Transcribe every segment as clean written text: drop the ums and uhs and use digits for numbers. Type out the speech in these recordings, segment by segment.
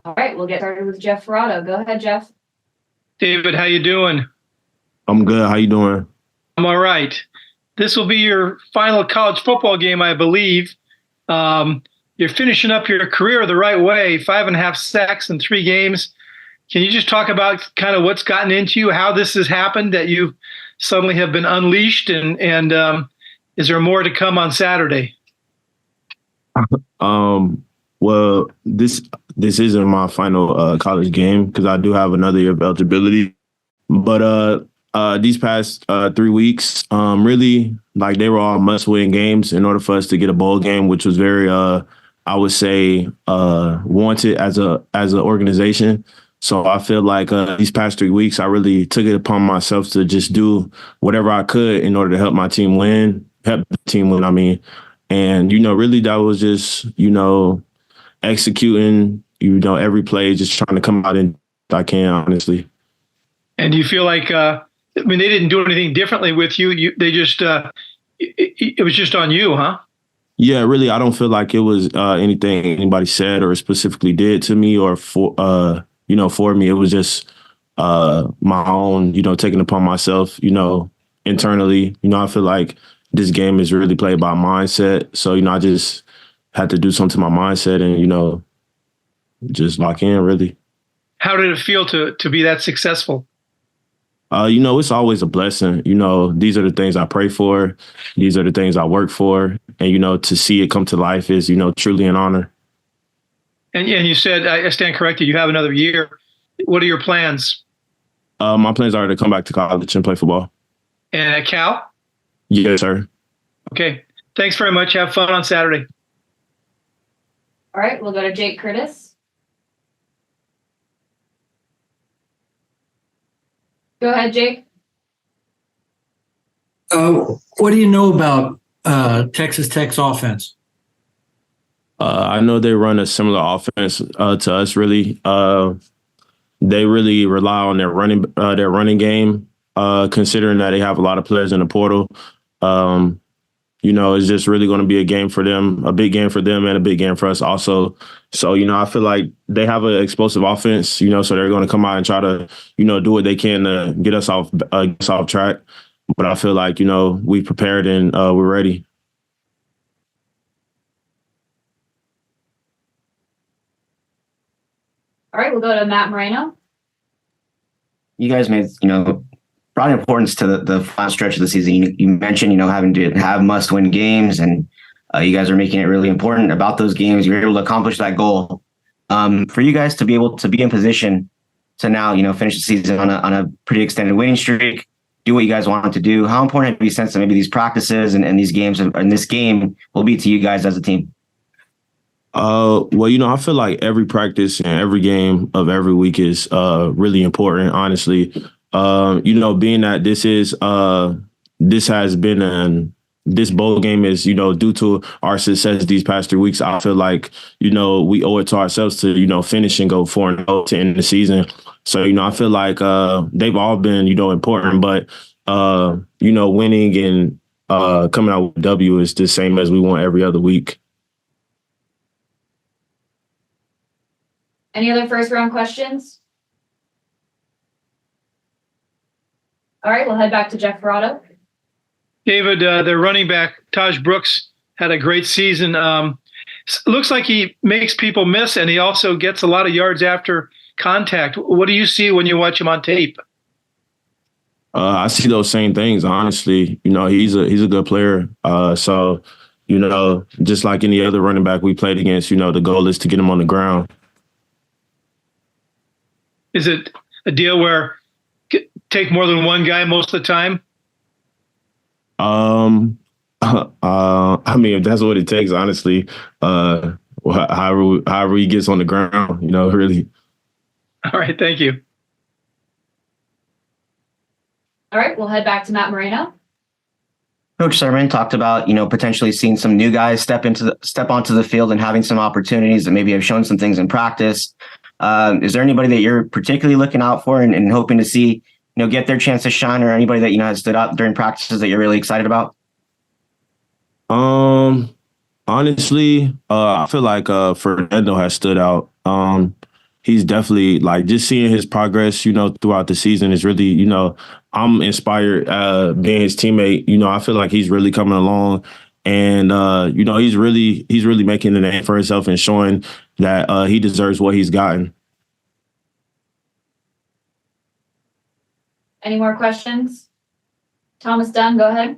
All right, we'll get started with Jeff Ferrato. Go ahead, Jeff. David, how you doing? I'm good. How you doing? I'm all right. This will be your final college football game, I believe. You're finishing up your career the right way, 5.5 sacks in 3 games. Can you just talk about kind of what's gotten into you, how this has happened, that you suddenly have been unleashed, and is there more to come on Saturday? Well, this isn't my final college game because I do have another year of eligibility. But these past 3 weeks, really, like, they were all must-win games in order for us to get a bowl game, which was very, I would say, wanted as an organization. So I feel like these past 3 weeks, I really took it upon myself to just do whatever I could in order to help my team win, I mean. And, really that was just, executing, every play, just trying to come out and I can, honestly. And do you feel like, they didn't do anything differently with you. They just, it was just on you, huh? Yeah, really, I don't feel like it was anything anybody said or specifically did to me or for me. It was just my own, taking upon myself, internally. I feel like this game is really played by mindset. So, I just had to do something to my mindset and, just lock in, really. How did it feel to be that successful? It's always a blessing. These are the things I pray for. These are the things I work for. And, to see it come to life is, truly an honor. And you said, I stand corrected, you have another year. What are your plans? My plans are to come back to college and play football. And at Cal? Yes, sir. Okay. Thanks very much. Have fun on Saturday. All right, we'll go to Jake Curtis. Go ahead, Jake. What do you know about Texas Tech's offense? I know they run a similar offense to us, really. They really rely on their running game, considering that they have a lot of players in the portal. It's just really going to be a game for them, a big game for them and a big game for us also. So, I feel like they have an explosive offense, so they're going to come out and try to, do what they can to get us off track. But I feel like, we prepared and we're ready. All right, we'll go to Matt Moreno. You guys made, brought importance to the final stretch of the season. You mentioned, having to have must-win games, and you guys are making it really important about those games. You're able to accomplish that goal. For you guys to be able to be in position to now, finish the season on a pretty extended winning streak, do what you guys want to do. How important have you sensed that maybe these practices and these games and this game will be to you guys as a team? Well, I feel like every practice and every game of every week is really important, honestly. Being that this bowl game is, due to our success these past 3 weeks, I feel like, we owe it to ourselves to, finish and go 4-0 to end the season. So, I feel like they've all been, important, but, winning and coming out with W is the same as we want every other week. Any other first round questions? All right, we'll head back to Jeff Ferrato. David, their running back, Taj Brooks, had a great season. Looks like he makes people miss, and he also gets a lot of yards after contact. What do you see when you watch him on tape? I see those same things, honestly. He's a good player. So, just like any other running back we played against, the goal is to get him on the ground. Is it a deal where take more than one guy most of the time? If that's what it takes, honestly, however he gets on the ground, really. All right, thank you. All right, we'll head back to Matt Moreno. Coach Sermon talked about, potentially seeing some new guys step onto the field and having some opportunities that maybe have shown some things in practice. Is there anybody that you're particularly looking out for and hoping to see, get their chance to shine, or anybody that, has stood out during practices that you're really excited about? Honestly, I feel like Fernando has stood out. he's definitely like just seeing his progress, throughout the season is really, I'm inspired being his teammate. I feel like he's really coming along and, he's really making a name for himself and showing that he deserves what he's gotten. Any more questions? Thomas Dunn, go ahead.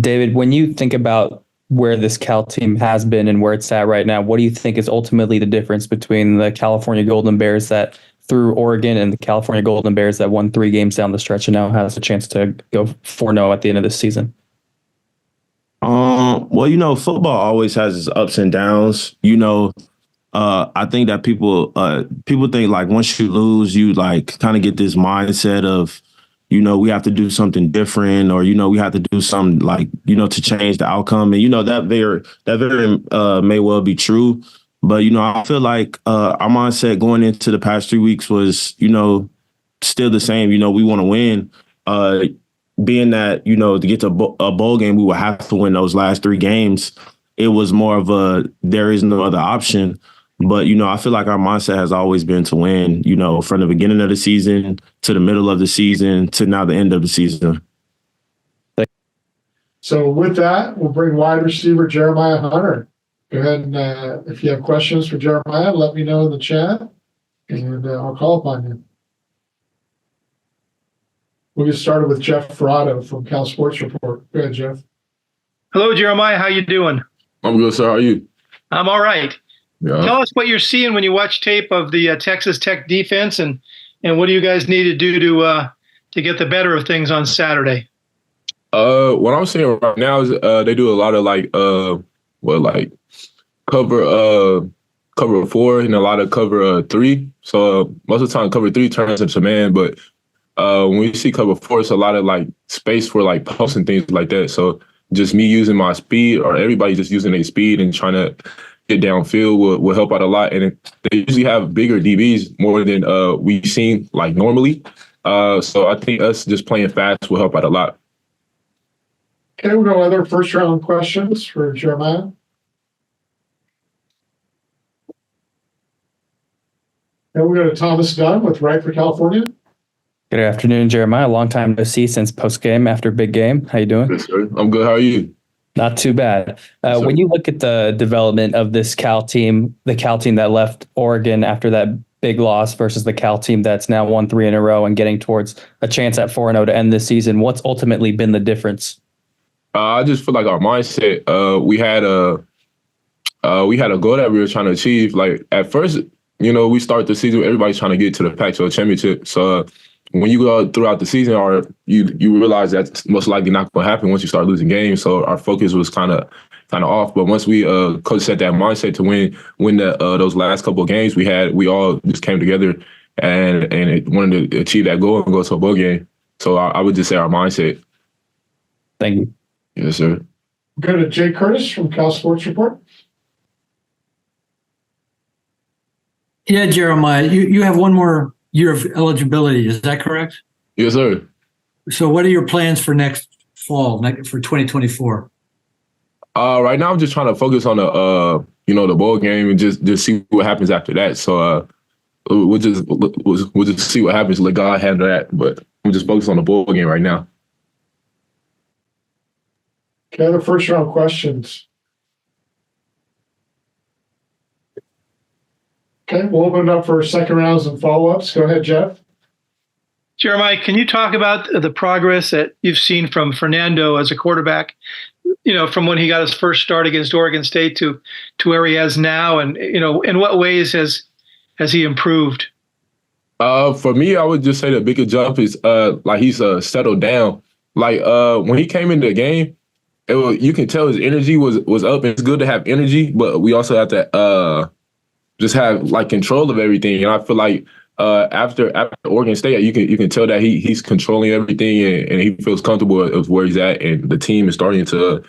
David, when you think about where this Cal team has been and where it's at right now, what do you think is ultimately the difference between the California Golden Bears that threw Oregon and the California Golden Bears that won 3 games down the stretch and now has a chance to go 4-0 at the end of this season? Well, football always has its ups and downs. I think that people think like once you lose, you like kind of get this mindset of, we have to do something different or, we have to do something like, to change the outcome. And, that very may well be true. But, I feel like our mindset going into the past 3 weeks was, still the same. We want to win. Being that, to get to a bowl game, we would have to win those last 3 games. It was more of there is no other option. But, I feel like our mindset has always been to win, from the beginning of the season to the middle of the season to now the end of the season. So with that, we'll bring wide receiver Jeremiah Hunter. Go ahead and if you have questions for Jeremiah, let me know in the chat and I'll call upon you. We'll get started with Jeff Ferrato from Cal Sports Report. Go ahead, Jeff. Hello, Jeremiah. How you doing? I'm good, sir. How are you? I'm all right. Yeah. Tell us what you're seeing when you watch tape of the Texas Tech defense, and what do you guys need to do to get the better of things on Saturday? What I'm seeing right now is they do a lot of cover 4 and a lot of cover 3. So most of the time cover 3 turns into man, but when we see cover 4, it's a lot of like space for like posts and things like that. So just me using my speed or everybody just using their speed and trying to get downfield will help out a lot. And they usually have bigger DBs more than we've seen like normally. So I think us just playing fast will help out a lot. Okay, we'll go other first round questions for Jeremiah. And we'll go to Thomas Dunn with Right for California. Good afternoon, Jeremiah. Long time no see since post-game after big game. How you doing? Yes, sir. I'm good. How are you? Not too bad. Yes, when you look at the development of this Cal team, the Cal team that left Oregon after that big loss versus the Cal team that's now won 3 in a row and getting towards a chance at 4-0 to end this season, what's ultimately been the difference? I just feel like our mindset, we had a goal that we were trying to achieve. Like at first, we start the season, everybody's trying to get to the Pac-12 championship. So when you go throughout the season, or you realize that's most likely not going to happen once you start losing games. So our focus was kind of off. But once we coach set that mindset to win those last couple of games we all just came together and wanted to achieve that goal and go to a bowl game. So I would just say our mindset. Thank you. Yes, sir. Go to Jay Curtis from Cal Sports Report. Yeah, Jeremiah, you have one more year of eligibility. Is that correct? Yes, sir. So what are your plans for next fall, for 2024? Right now I'm just trying to focus on the bowl game and just see what happens after that. So we'll just see what happens. Let God handle that. But I'm just focused on the bowl game right now. Okay, the first round questions. Okay, we'll open it up for second rounds and follow-ups. Go ahead, Jeff. Jeremiah, can you talk about the progress that you've seen from Fernando as a quarterback, from when he got his first start against Oregon State to where he is now, and, in what ways has he improved? For me, I would just say the biggest jump is he's settled down. When he came into the game, you can tell his energy was up. It's good to have energy, but we also have to just have control of everything. And I feel like after Oregon State, you can tell that he's controlling everything and he feels comfortable with where he's at, and the team is starting to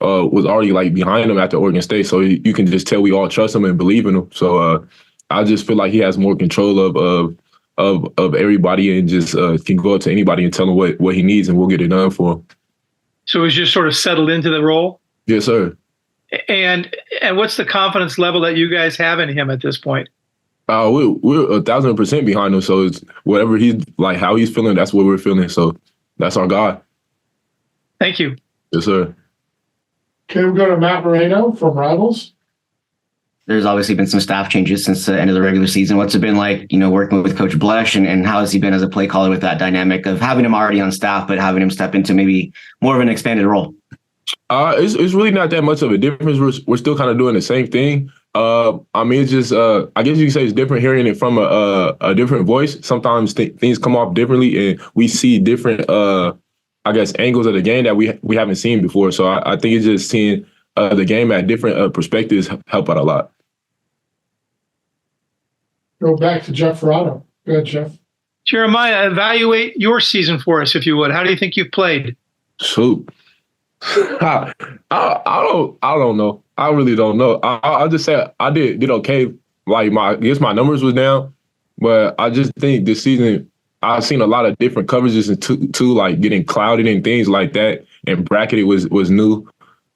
was already behind him after Oregon State. So you can just tell we all trust him and believe in him. So I just feel like he has more control of everybody and just can go up to anybody and tell him what he needs, and we'll get it done for him. So he's just sort of settled into the role? Yes, sir. And what's the confidence level that you guys have in him at this point? We're 1,000% behind him. So it's whatever he's like, how he's feeling, that's what we're feeling. So that's our guy. Thank you. Yes, sir. Okay, we'll go to Matt Moreno from Rivals. There's obviously been some staff changes since the end of the regular season. What's it been like, working with Coach Blesh, and how has he been as a play caller with that dynamic of having him already on staff, but having him step into maybe more of an expanded role? It's really not that much of a difference. We're still kind of doing the same thing. It's just I guess you could say it's different hearing it from a different voice. Sometimes things come off differently, and we see different angles of the game that we haven't seen before. So I think it's just seeing the game at different perspectives help out a lot. Go back to Jeff Ferraro. Go ahead, Jeff. Jeremiah, evaluate your season for us, if you would. How do you think you've played? Shoot. I don't know. I really don't know. I'll just say I did okay. Like I guess my numbers was down, but I just think this season I've seen a lot of different coverages and too, like getting clouded and things like that, and bracketed was new.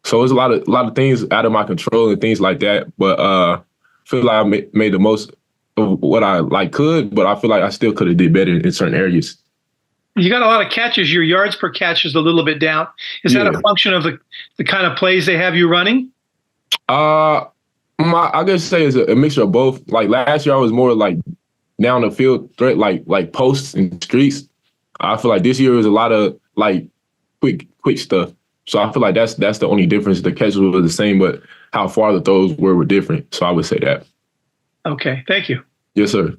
So it's a lot of things out of my control and things like that. But I feel like I made the most of what I could, but I feel like I still could have did better in certain areas. You got a lot of catches. Your yards per catch is a little bit down. Is that a function of the kind of plays they have you running? I guess say it's a mixture of both. Like last year, I was more like down the field threat, like posts and streaks. I feel like this year was a lot of like quick stuff. So I feel like that's the only difference. The catches were the same, but how far the throws were different. So I would say that. Okay, thank you. Yes, sir.